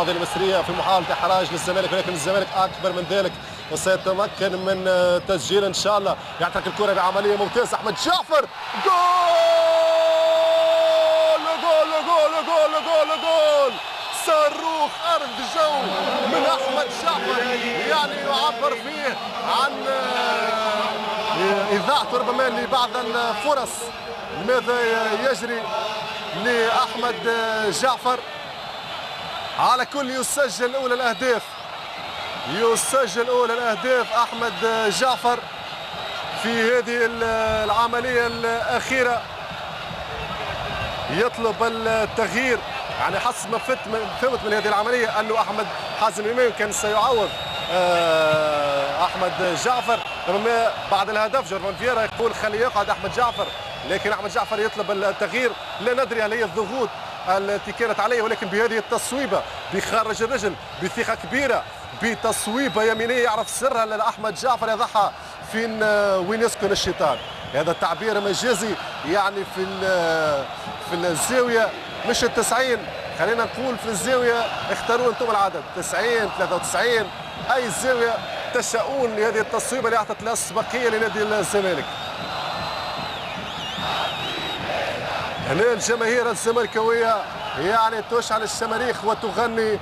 الرياضي المصرية في محاولة إحراج للزمالك، ولكن الزمالك أكبر من ذلك وسيتمكن من تسجيل إن شاء الله. يعترك الكرة بعملية ممتازة أحمد جعفر، جول جول جول جول جول جول، صاروخ أرض جو من أحمد جعفر، يعني يعبر فيه عن إذاعته ربما لبعض الفرص ماذا يجري لأحمد جعفر. على كل يسجل أولى الأهداف، يسجل أولى الأهداف أحمد جعفر في هذه العملية الأخيرة، يطلب التغيير. يعني حسب ما فهمت من هذه العملية أنه أحمد حازم إمام كان سيعوض أحمد جعفر، ربما بعد الهدف جورفان فييرا يقول خلي يقعد أحمد جعفر، لكن أحمد جعفر يطلب التغيير. لا ندري هل هي الضغوط التي كانت عليه، ولكن بهذه التصويبة بخارج الرجل بثقة كبيرة، بتصويبة يمينية يعرف سرها لأحمد جعفر يضعها فين وين يسكن الشيطان. هذا التعبير مجازي، يعني في الزاوية مش 90، خلينا نقول في الزاوية، اختاروا انتم العدد 90 93 اي زاوية تشاؤون لهذه التصويبة اللي اعطت الاسبقية لنادي الزمالك. هنا الجماهير الزملكاوية يعني تشعل الشماريخ وتغني